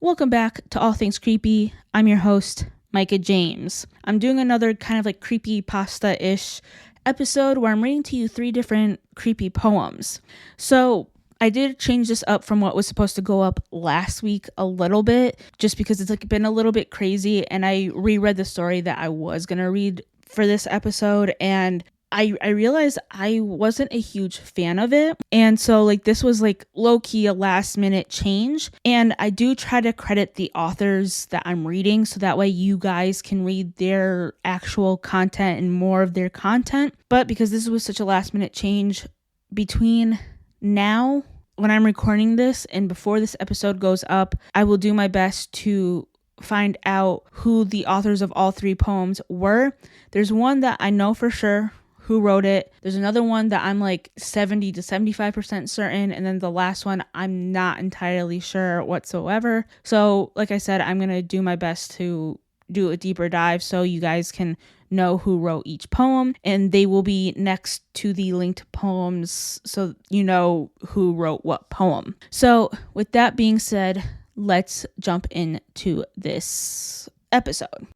Welcome back to All Things Creepy. I'm your host, Micah James. I'm doing another kind of like creepy pasta-ish episode where I'm reading to you 3 different creepy poems. So I did change this up from what was supposed to go up last week a little bit, just because it's been a little bit crazy, and I reread the story that I was going to read for this episode, and I realized I wasn't a huge fan of it. And so this was low-key a last minute change. And I do try to credit the authors that I'm reading so that way you guys can read their actual content and more of their content. But because this was such a last minute change, between now when I'm recording this and before this episode goes up, I will do my best to find out who the authors of all 3 poems were. There's one that I know for sure who wrote it. There's another one that I'm 70 to 75% certain, and then the last one I'm not entirely sure whatsoever. So like I said, I'm gonna do my best to do a deeper dive so you guys can know who wrote each poem, and they will be next to the linked poems so you know who wrote what poem. So with that being said, let's jump into this episode.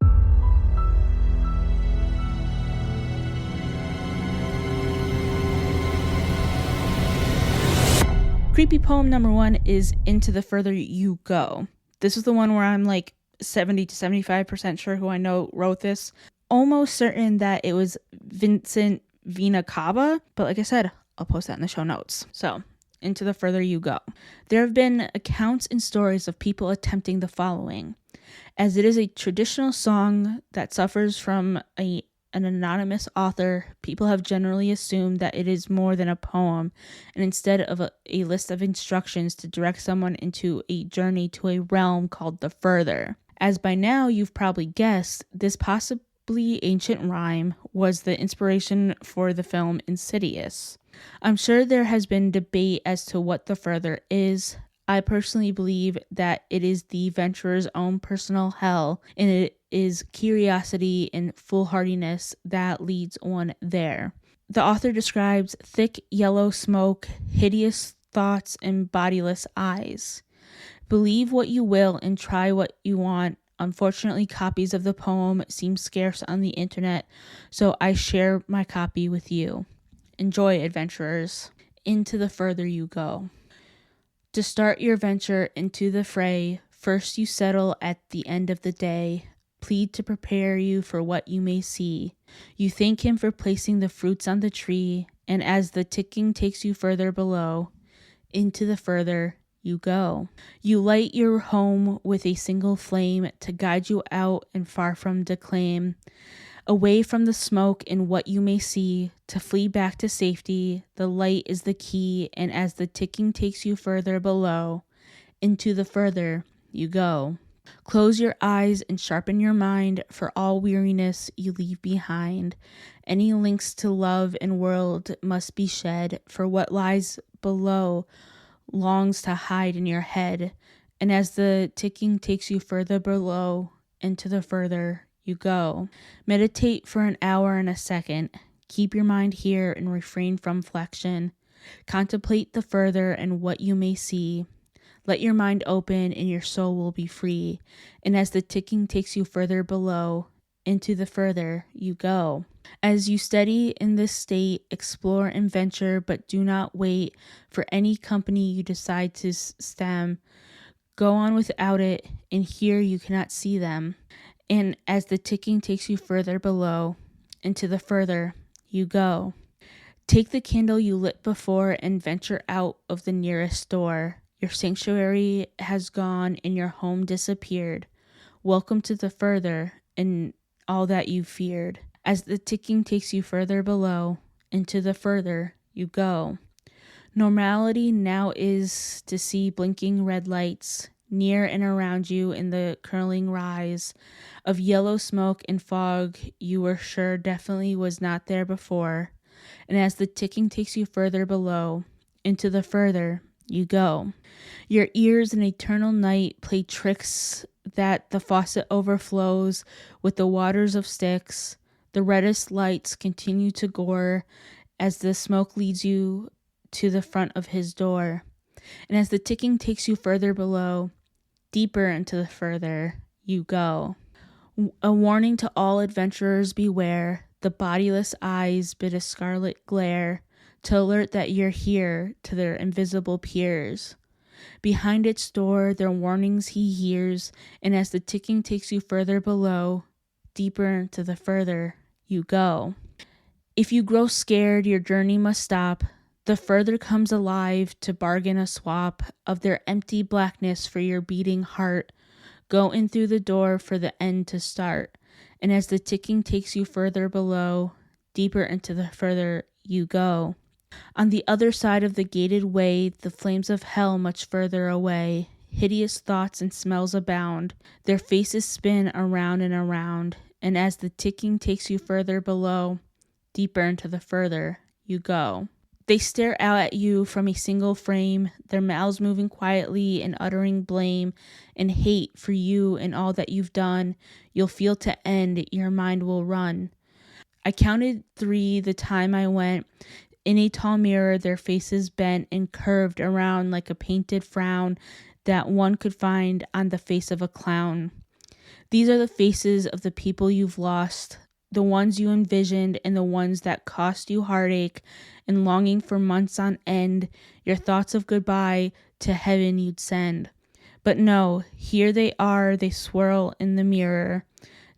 Creepy poem number 1 is Into the Further You Go. This is the one where I'm 70 to 75% sure who I know wrote this. Almost certain that it was Vincent Vinacaba, but like I said, I'll post that in the show notes. So, Into the Further You Go. There have been accounts and stories of people attempting the following. As it is a traditional song that suffers from an anonymous author, people have generally assumed that it is more than a poem, and instead of a list of instructions to direct someone into a journey to a realm called the Further. As by now you've probably guessed, this possibly ancient rhyme was the inspiration for the film Insidious. I'm sure there has been debate as to what the Further is. I personally believe that it is the venturer's own personal hell, and it is curiosity and foolhardiness that leads one there. The author describes thick yellow smoke, hideous thoughts, and bodiless eyes. Believe what you will and try what you want. Unfortunately, copies of the poem seem scarce on the internet, so I share my copy with you. Enjoy, adventurers. Into the Further You Go. To start your venture into the fray, first you settle at the end of the day, plead to prepare you for what you may see. You thank him for placing the fruits on the tree, and as the ticking takes you further below, into the further you go. You light your home with a single flame to guide you out and far from declaim. Away from the smoke and what you may see, to flee back to safety, the light is the key, and as the ticking takes you further below, into the further you go. Close your eyes and sharpen your mind, for all weariness you leave behind. Any links to love and world must be shed, for what lies below longs to hide in your head, and as the ticking takes you further below, into the further you go. Meditate for an hour and a second. Keep your mind here and refrain from flexion. Contemplate the further and what you may see. Let your mind open and your soul will be free. And as the ticking takes you further below, into the further you go. As you study in this state, explore and venture, but do not wait for any company you decide to stem. Go on without it, and here you cannot see them. And as the ticking takes you further below, into the further you go. Take the candle you lit before and venture out of the nearest door. Your sanctuary has gone and your home disappeared. Welcome to the further and all that you feared. As the ticking takes you further below, into the further you go. Normality now is to see blinking red lights near and around you in the curling rise of yellow smoke and fog you were sure definitely was not there before. And as the ticking takes you further below, into the further you go. Your ears in eternal night play tricks that the faucet overflows with the waters of Styx. The reddest lights continue to gore as the smoke leads you to the front of his door. And as the ticking takes you further below, deeper into the further you go. A warning to all adventurers, beware. The bodiless eyes bid a scarlet glare to alert that you're here to their invisible peers. Behind its door, their warnings he hears, and as the ticking takes you further below, deeper into the further you go. If you grow scared, your journey must stop. The further comes alive to bargain a swap of their empty blackness for your beating heart. Go in through the door for the end to start. And as the ticking takes you further below, deeper into the further you go. On the other side of the gated way, the flames of hell much further away. Hideous thoughts and smells abound. Their faces spin around and around. And as the ticking takes you further below, deeper into the further you go. They stare out at you from a single frame, their mouths moving quietly and uttering blame and hate for you and all that you've done. You'll feel to end, your mind will run. I counted 3 the time I went. In a tall mirror, their faces bent and curved around like a painted frown that one could find on the face of a clown. These are the faces of the people you've lost, the ones you envisioned and the ones that cost you heartache and longing for months on end, your thoughts of goodbye to heaven you'd send. But no, here they are, they swirl in the mirror.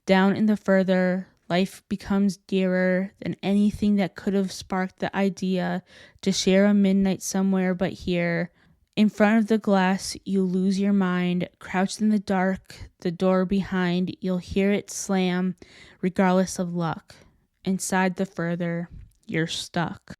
Down in the further, life becomes dearer than anything that could have sparked the idea to share a midnight somewhere but here. In front of the glass, you lose your mind. Crouched in the dark, the door behind, you'll hear it slam, regardless of luck. Inside the further, you're stuck.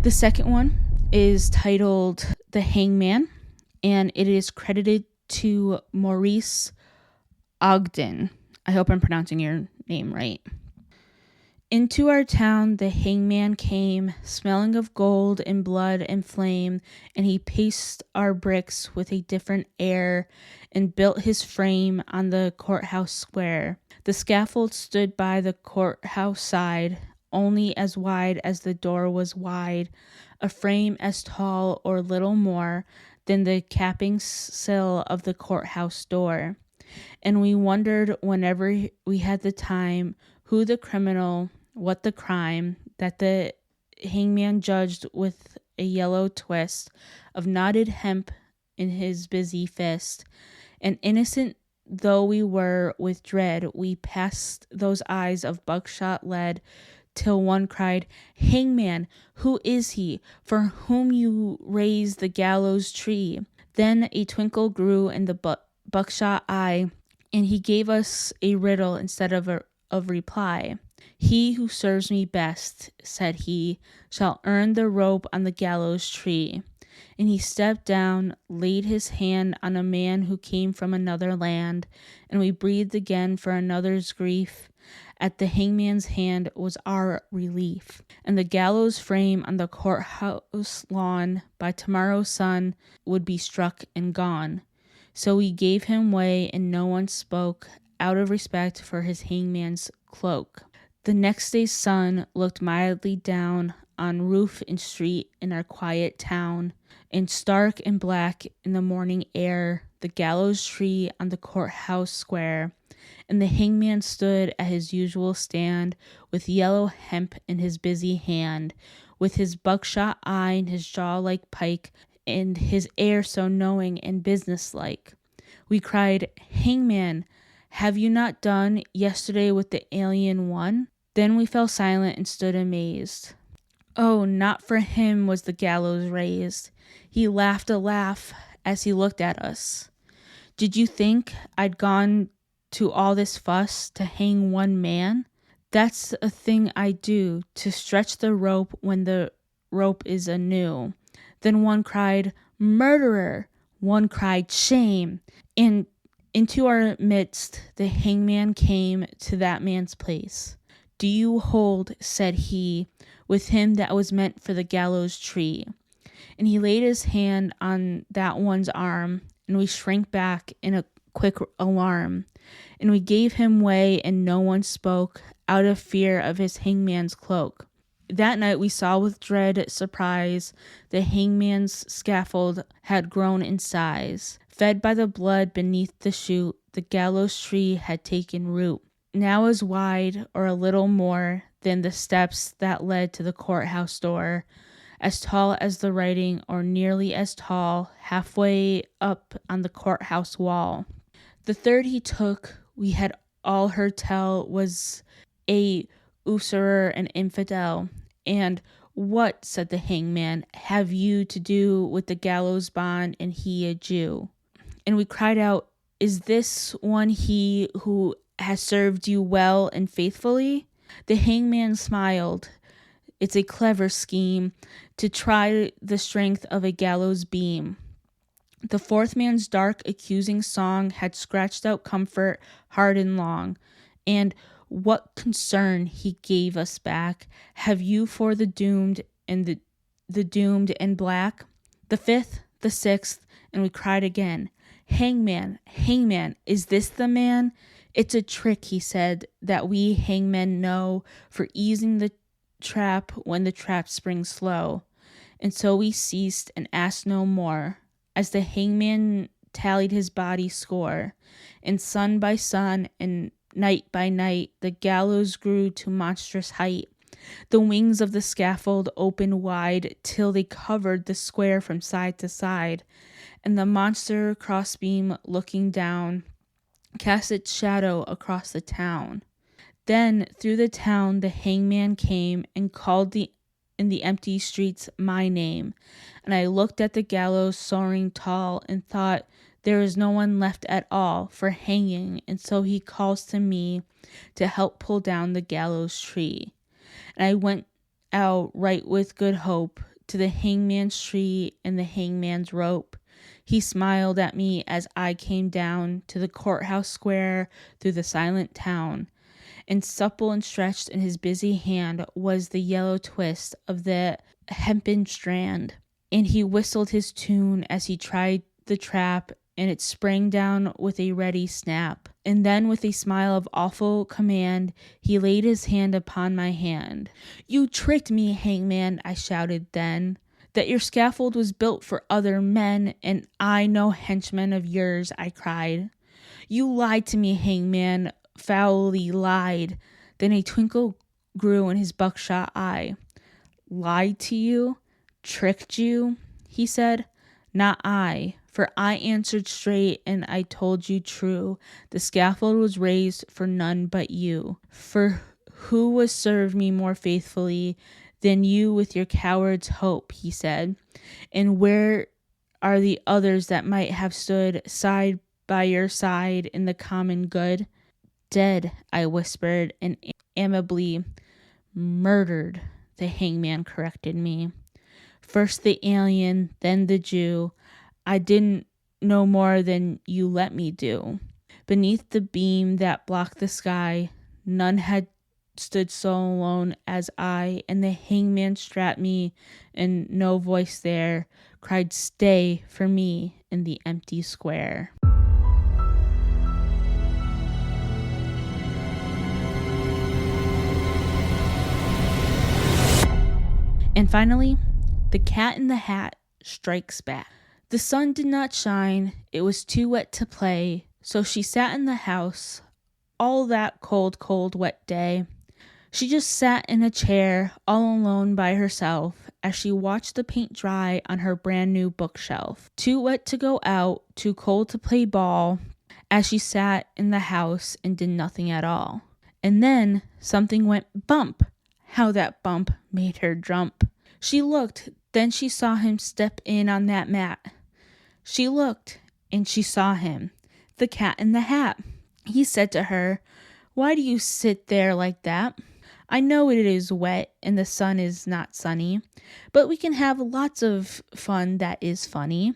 The second one is titled The Hangman, and it is credited to Maurice Ogden. I hope I'm pronouncing your name right. Into our town the hangman came, smelling of gold and blood and flame, and he paced our bricks with a different air and built his frame on the courthouse square. The scaffold stood by the courthouse side, only as wide as the door was wide, a frame as tall or little more than the capping sill of the courthouse door. And we wondered whenever we had the time who the criminal, what the crime, that the hangman judged with a yellow twist of knotted hemp in his busy fist. And innocent though we were with dread, we passed those eyes of buckshot lead till one cried, "Hangman, who is he for whom you raise the gallows tree?" Then a twinkle grew in the buckshot eye, and he gave us a riddle instead of reply. "He who serves me best," said he, "shall earn the rope on the gallows tree." And he stepped down, laid his hand on a man who came from another land, and we breathed again for another's grief. At the hangman's hand was our relief, and the gallows frame on the courthouse lawn by tomorrow's sun would be struck and gone. So we gave him way, and no one spoke, out of respect for his hangman's cloak. The next day's sun looked mildly down on roof and street in our quiet town, and stark and black in the morning air, the gallows tree on the courthouse square, and the hangman stood at his usual stand, with yellow hemp in his busy hand, with his buckshot eye and his jaw like pike, and his air so knowing and businesslike. We cried, "Hangman, have you not done yesterday with the alien one?" Then we fell silent and stood amazed. Oh, not for him was the gallows raised. He laughed a laugh as he looked at us. "Did you think I'd gone to all this fuss to hang one man? That's a thing I do, to stretch the rope when the rope is anew." Then one cried, "Murderer!" One cried, "Shame!" And into our midst the hangman came to that man's place. "Do you hold," said he, "with him that was meant for the gallows tree?" And he laid his hand on that one's arm, and we shrank back in a quick alarm. And we gave him way, and no one spoke, out of fear of his hangman's cloak. That night we saw with dread surprise the hangman's scaffold had grown in size. Fed by the blood beneath the chute, the gallows tree had taken root. Now as wide, or a little more, than the steps that led to the courthouse door, as tall as the writing, or nearly as tall, halfway up on the courthouse wall. The third he took, we had all heard tell, was a usurer and infidel. And what, said the hangman, have you to do with the gallows bond, and he a Jew? And we cried out, is this one he who has served you well and faithfully? The hangman smiled. It's a clever scheme to try the strength of a gallows beam. The fourth man's dark, accusing song had scratched out comfort hard and long. And what concern, he gave us back, have you for the doomed and the doomed and black? The fifth, the sixth, and we cried again, hangman, hangman, is this the man? It's a trick, he said, that we hangmen know for easing the trap when the trap springs slow. And so we ceased and asked no more, as the hangman tallied his body score, and sun by sun and night by night the gallows grew to monstrous height. The wings of the scaffold opened wide till they covered the square from side to side, and the monster crossbeam looking down cast its shadow across the town. Then through the town the hangman came and called in the empty streets my name, and I looked at the gallows soaring tall and thought there is no one left at all for hanging, and so he calls to me to help pull down the gallows tree. And I went out right with good hope to the hangman's tree and the hangman's rope. He smiled at me as I came down to the courthouse square through the silent town, and supple and stretched in his busy hand was the yellow twist of the hempen strand. And he whistled his tune as he tried the trap, and it sprang down with a ready snap. And then with a smile of awful command, he laid his hand upon my hand. You tricked me, hangman, I shouted then, that your scaffold was built for other men, and I no henchman of yours, I cried. You lied to me, hangman, foully lied. Then a twinkle grew in his buckshot eye. Lied to you? Tricked you? He said. Not I, for I answered straight and I told you true. The scaffold was raised for none but you. For who was served me more faithfully than you with your coward's hope, he said. And where are the others that might have stood side by your side in the common good? Dead, I whispered, and amiably. Murdered, the hangman corrected me. First the alien, then the Jew. I didn't know more than you let me do. Beneath the beam that blocked the sky, none had stood so alone as I, and the hangman strapped me, and no voice there cried stay for me in the empty square. And finally, The Cat in the Hat strikes back. The sun did not shine, it was too wet to play, so she sat in the house all that cold, cold, wet day. She just sat in a chair all alone by herself as she watched the paint dry on her brand new bookshelf. Too wet to go out, too cold to play ball, as she sat in the house and did nothing at all. And then something went bump. How that bump made her jump. She looked, then she saw him step in on that mat. She looked, and she saw him, the Cat in the Hat. He said to her, "Why do you sit there like that? I know it is wet and the sun is not sunny, but we can have lots of fun that is funny."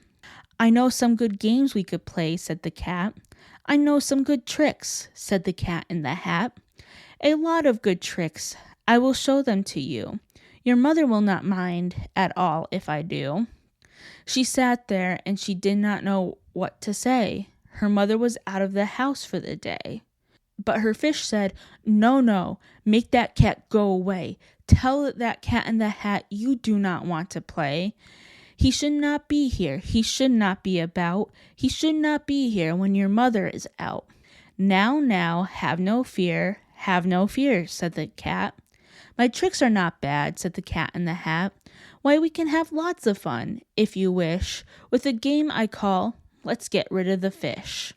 "I know some good games we could play," said the cat. "I know some good tricks," said the Cat in the Hat. "A lot of good tricks. I will show them to you. Your mother will not mind at all if I do." She sat there and she did not know what to say. Her mother was out of the house for the day. But her fish said, "No, no, make that cat go away. Tell that Cat in the Hat you do not want to play. He should not be here. He should not be about. He should not be here when your mother is out. Now, have no fear, said the cat. My tricks are not bad, said the Cat in the Hat. Why, we can have lots of fun, if you wish, with a game I call, Let's Get Rid of the Fish.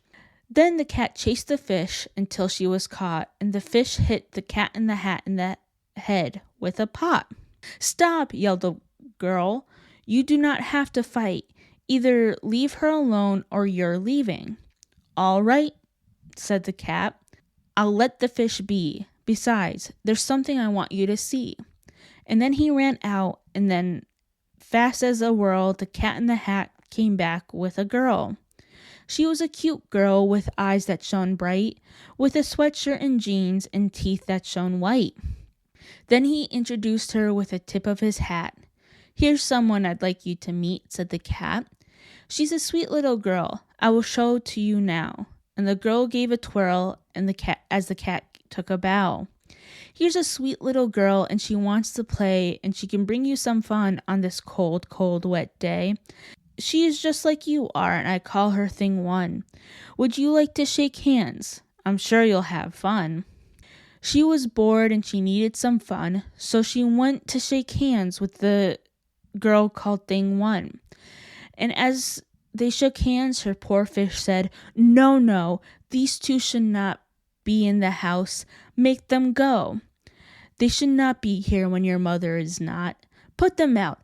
Then the cat chased the fish until she was caught, and the fish hit the Cat in the Hat in the head with a pot. Stop, yelled the girl. You do not have to fight. Either leave her alone or you're leaving. All right, said the cat. I'll let the fish be. Besides, there's something I want you to see. And then he ran out, and then, fast as a whirl, the Cat in the Hat came back with a girl. She was a cute girl with eyes that shone bright, with a sweatshirt and jeans and teeth that shone white. Then he introduced her with a tip of his hat. Here's someone I'd like you to meet, said the cat. She's a sweet little girl. I will show to you now. And the girl gave a twirl, and as the cat took a bow. Here's a sweet little girl, and she wants to play, and she can bring you some fun on this cold, cold, wet day. She is just like you are, and I call her Thing One. Would you like to shake hands? I'm sure you'll have fun. She was bored and she needed some fun, so she went to shake hands with the girl called Thing One. And as they shook hands, her poor fish said, No, these two should not be in the house. Make them go. They should not be here when your mother is not. Put them out,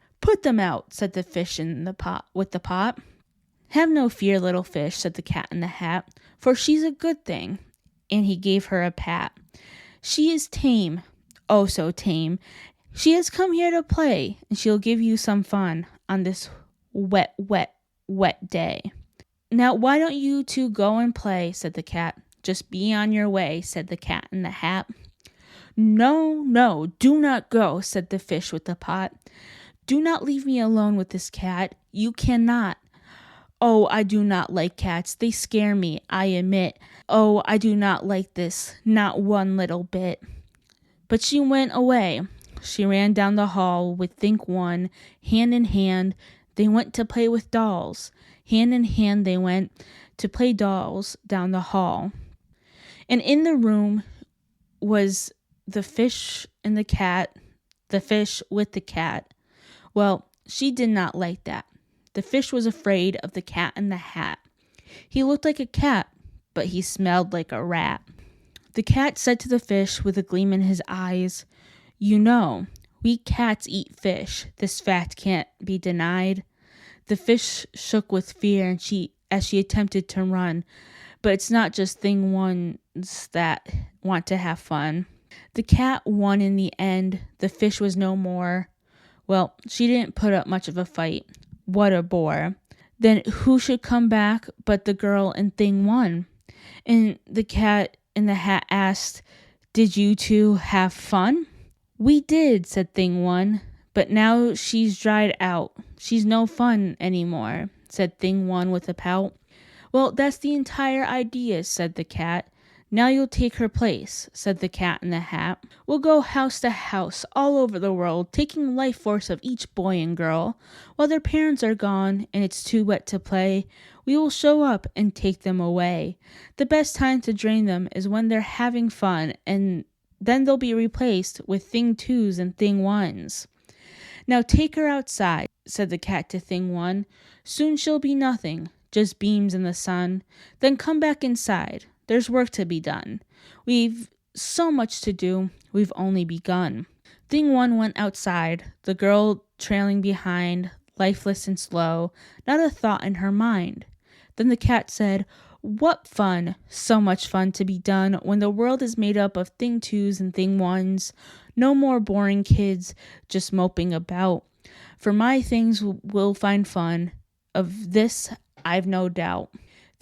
said the fish in the pot with the pot. Have no fear, little fish, said the Cat in the Hat, for she's a good thing. And he gave her a pat. She is tame, oh so tame. She has come here to play, and she'll give you some fun on this wet, wet, wet day. Now, why don't you two go and play, said the cat. Just be on your way, said the Cat in the Hat. No, do not go, said the fish with the pot. Do not leave me alone with this cat. You cannot. Oh, I do not like cats. They scare me, I admit. Oh, I do not like this, not one little bit. But she went away. She ran down the hall with Think One, hand in hand. They went to play with dolls. Hand in hand they went to play dolls down the hall. And in the room was the fish and the cat, the fish with the cat. Well, she did not like that. The fish was afraid of the Cat in the Hat. He looked like a cat, but he smelled like a rat. The cat said to the fish with a gleam in his eyes, You know, we cats eat fish. This fact can't be denied. The fish shook with fear as she attempted to run, but it's not just Thing Ones that want to have fun. The cat won in the end. The fish was no more. Well, she didn't put up much of a fight. What a bore. Then who should come back but the girl and Thing One? And the Cat in the Hat asked, Did you two have fun? We did, said Thing One, but now she's dried out. She's no fun anymore, said Thing One with a pout. Well, that's the entire idea, said the cat. Now you'll take her place, said the Cat in the Hat. We'll go house to house all over the world, taking life force of each boy and girl. While their parents are gone and it's too wet to play, we will show up and take them away. The best time to drain them is when they're having fun, and then they'll be replaced with Thing Twos and Thing Ones. Now take her outside, said the cat to Thing One. Soon she'll be nothing, just beams in the sun. Then come back inside. There's work to be done. We've so much to do. We've only begun. Thing One went outside, the girl trailing behind, lifeless and slow, not a thought in her mind. Then the cat said, What fun! So much fun to be done when the world is made up of Thing Twos and Thing Ones. No more boring kids just moping about. For my things will find fun. Of this I've no doubt.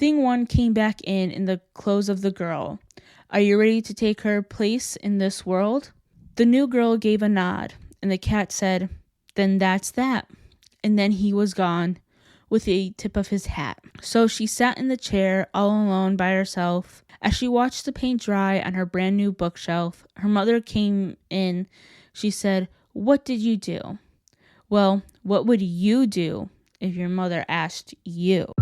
Thing One came back in the clothes of the girl. Are you ready to take her place in this world? The new girl gave a nod, and the cat said, Then that's that. And then he was gone with a tip of his hat. So she sat in the chair all alone by herself. As she watched the paint dry on her brand new bookshelf, her mother came in She said, "What did you do?" Well, what would you do if your mother asked you?